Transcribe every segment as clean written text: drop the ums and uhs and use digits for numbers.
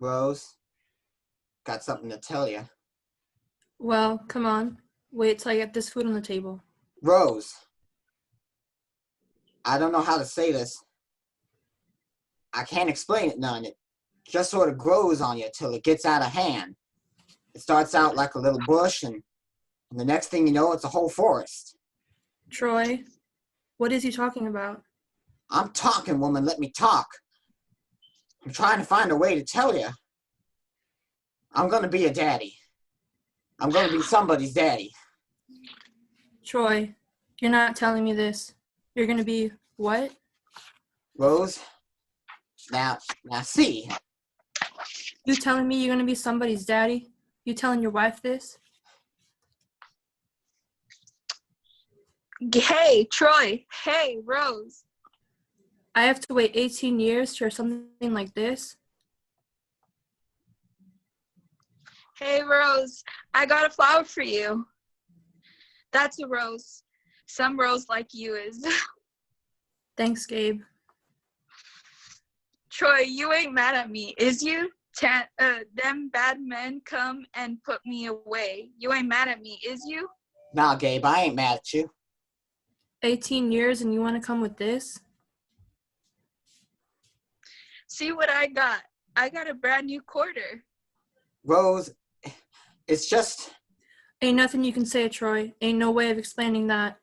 Rose, got something to tell you. Well, come on. Wait till I get this food on the table. Rose, I don't know how to say this. I can't explain it none. It just sort of grows on you till it gets out of hand. It starts out like a little bush, and the next thing you know, it's a whole forest. Troy, what is he talking about? I'm talking, woman, let me talk. I'm trying to find a way to tell you. I'm gonna be a daddy. I'm gonna be somebody's daddy. Troy, you're not telling me this. You're gonna be what? Rose, now see. You telling me you're gonna be somebody's daddy? You telling your wife this? Hey, Troy. Hey, Rose. I have to wait 18 years to hear something like this? Hey, Rose. I got a flower for you. That's a rose. Some rose like you is. Thanks, Gabe. Troy, you ain't mad at me, is you? Them bad men come and put me away. You ain't mad at me, is you? Nah, Gabe, I ain't mad at you. 18 years and you want to come with this? See what I got. I got a brand new quarter. Rose, it's just... Ain't nothing you can say, Troy. Ain't no way of explaining that.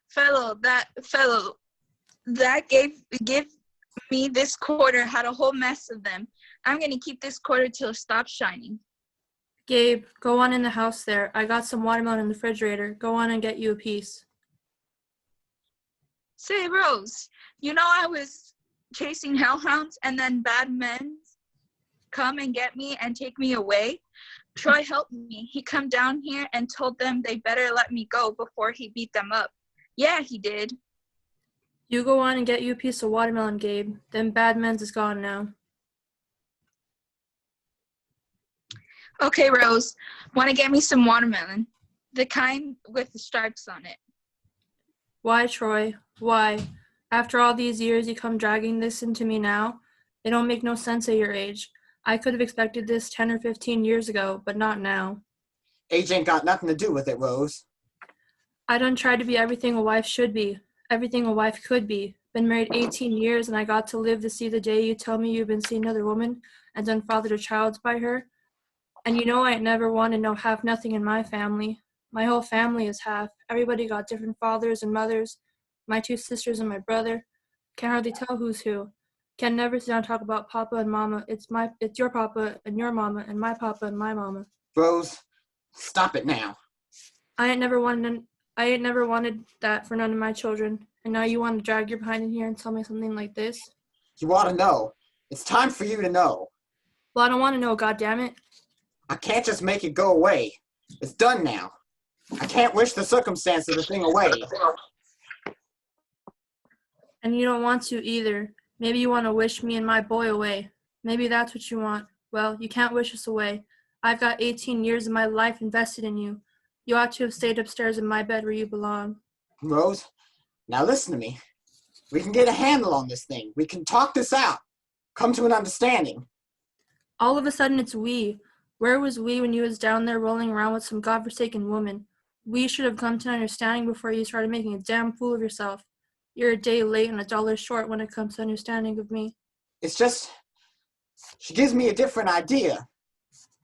Fellow that gave me this quarter had a whole mess of them. I'm gonna keep this quarter till it stops shining. Gabe, go on in the house there. I got some watermelon in the refrigerator. Go on and get you a piece. Say, Rose, you know I was chasing hellhounds and then bad men come and get me and take me away? Troy helped me. He come down here and told them they better let me go before he beat them up. Yeah, he did. You go on and get you a piece of watermelon, Gabe. Them bad men's is gone now. Okay, Rose, want to get me some watermelon? The kind with the stripes on it. Why, Troy? Why? After all these years, you come dragging this into me now? It don't make no sense at your age. I could have expected this 10 or 15 years ago, but not now. Age ain't got nothing to do with it, Rose. I done tried to be everything a wife should be, everything a wife could be. Been married 18 years and I got to live to see the day you tell me you've been seeing another woman and done fathered a child by her. And you know I ain't never wanted no half nothing in my family. My whole family is half. Everybody got different fathers and mothers. My 2 sisters and my brother. Can't hardly tell who's who. Can never sit down and talk about Papa and Mama. It's your Papa and your Mama and my Papa and my Mama. Rose, stop it now. I ain't never wanted that for none of my children. And now you want to drag your behind in here and tell me something like this? You ought to know. It's time for you to know. Well, I don't want to know, goddammit. I can't just make it go away. It's done now. I can't wish the circumstance of the thing away. And you don't want to either. Maybe you want to wish me and my boy away. Maybe that's what you want. Well, you can't wish us away. I've got 18 years of my life invested in you. You ought to have stayed upstairs in my bed where you belong. Rose, now listen to me. We can get a handle on this thing. We can talk this out. Come to an understanding. All of a sudden it's we. Where was we when you was down there rolling around with some godforsaken woman? We should have come to an understanding before you started making a damn fool of yourself. You're a day late and $1 short when it comes to understanding of me. It's just, she gives me a different idea,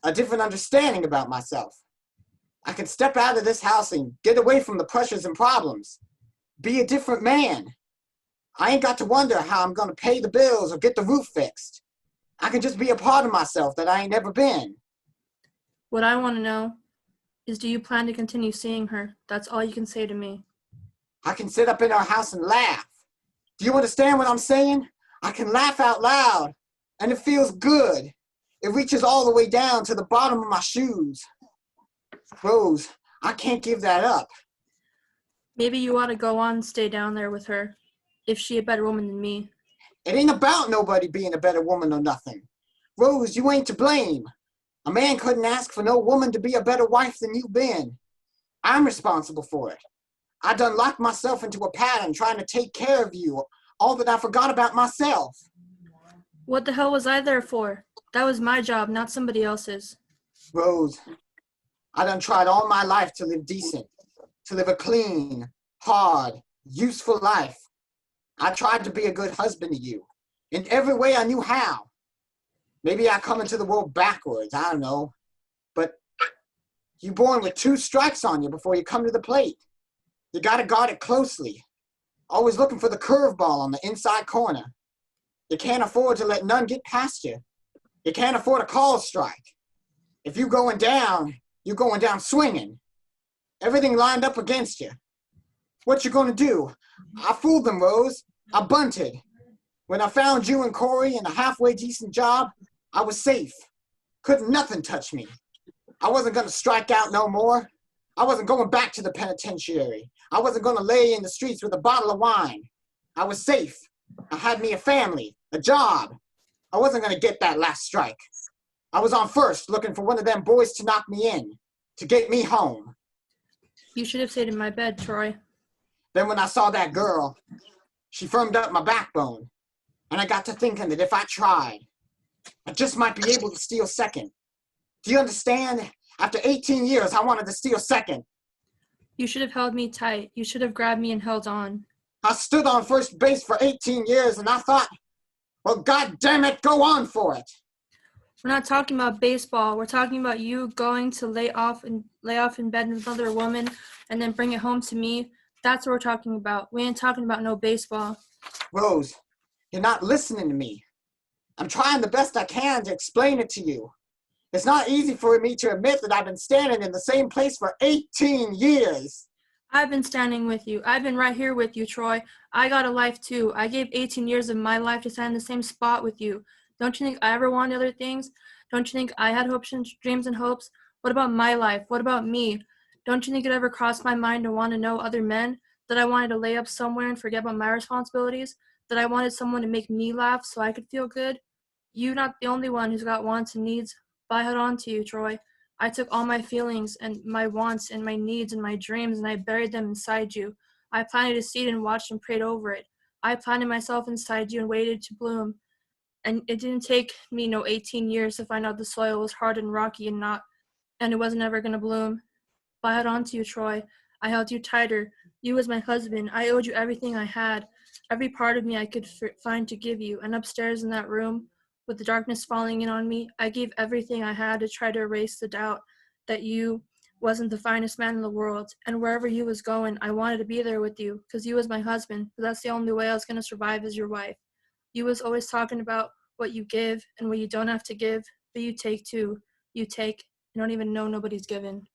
a different understanding about myself. I can step out of this house and get away from the pressures and problems. Be a different man. I ain't got to wonder how I'm going to pay the bills or get the roof fixed. I can just be a part of myself that I ain't never been. What I want to know is, do you plan to continue seeing her? That's all you can say to me. I can sit up in our house and laugh. Do you understand what I'm saying? I can laugh out loud, and it feels good. It reaches all the way down to the bottom of my shoes. Rose, I can't give that up. Maybe you ought to go on and stay down there with her, if she a better woman than me. It ain't about nobody being a better woman or nothing. Rose, you ain't to blame. A man couldn't ask for no woman to be a better wife than you been. I'm responsible for it. I done locked myself into a pattern trying to take care of you, all that I forgot about myself. What the hell was I there for? That was my job, not somebody else's. Rose, I done tried all my life to live decent, to live a clean, hard, useful life. I tried to be a good husband to you in every way I knew how. Maybe I come into the world backwards, I don't know. But you're born with 2 strikes on you before you come to the plate. You gotta guard it closely. Always looking for the curveball on the inside corner. You can't afford to let none get past you. You can't afford a call strike. If you're going down swinging. Everything lined up against you. What you gonna do? I fooled them, Rose. I bunted. When I found you and Corey in a halfway decent job, I was safe. Couldn't nothing touch me. I wasn't gonna strike out no more. I wasn't going back to the penitentiary. I wasn't gonna lay in the streets with a bottle of wine. I was safe. I had me a family, a job. I wasn't gonna get that last strike. I was on first looking for one of them boys to knock me in, to get me home. You should have stayed in my bed, Troy. Then when I saw that girl, she firmed up my backbone. And I got to thinking that if I tried, I just might be able to steal second. Do you understand? After 18 years, I wanted to steal second. You should have held me tight. You should have grabbed me and held on. I stood on first base for 18 years and I thought, well, God damn it, go on for it. We're not talking about baseball. We're talking about you going to lay off in bed with another woman and then bring it home to me. That's what we're talking about. We ain't talking about no baseball. Rose, you're not listening to me. I'm trying the best I can to explain it to you. It's not easy for me to admit that I've been standing in the same place for 18 years. I've been standing with you. I've been right here with you, Troy. I got a life too. I gave 18 years of my life to stand in the same spot with you. Don't you think I ever wanted other things? Don't you think I had hopes and dreams and hopes? What about my life? What about me? Don't you think it ever crossed my mind to want to know other men? That I wanted to lay up somewhere and forget about my responsibilities? That I wanted someone to make me laugh so I could feel good? You're not the only one who's got wants and needs. But I held on to you, Troy. I took all my feelings and my wants and my needs and my dreams and I buried them inside you. I planted a seed and watched and prayed over it. I planted myself inside you and waited to bloom. And it didn't take me no 18 years to find out the soil was hard and rocky and it wasn't ever going to bloom. But I held on to you, Troy. I held you tighter. You was my husband. I owed you everything I had, every part of me I could find to give you. And upstairs in that room, with the darkness falling in on me, I gave everything I had to try to erase the doubt that you wasn't the finest man in the world. And wherever you was going, I wanted to be there with you, because you was my husband. But that's the only way I was going to survive as your wife. You was always talking about what you give and what you don't have to give, but you take too. You take. You don't even know nobody's given.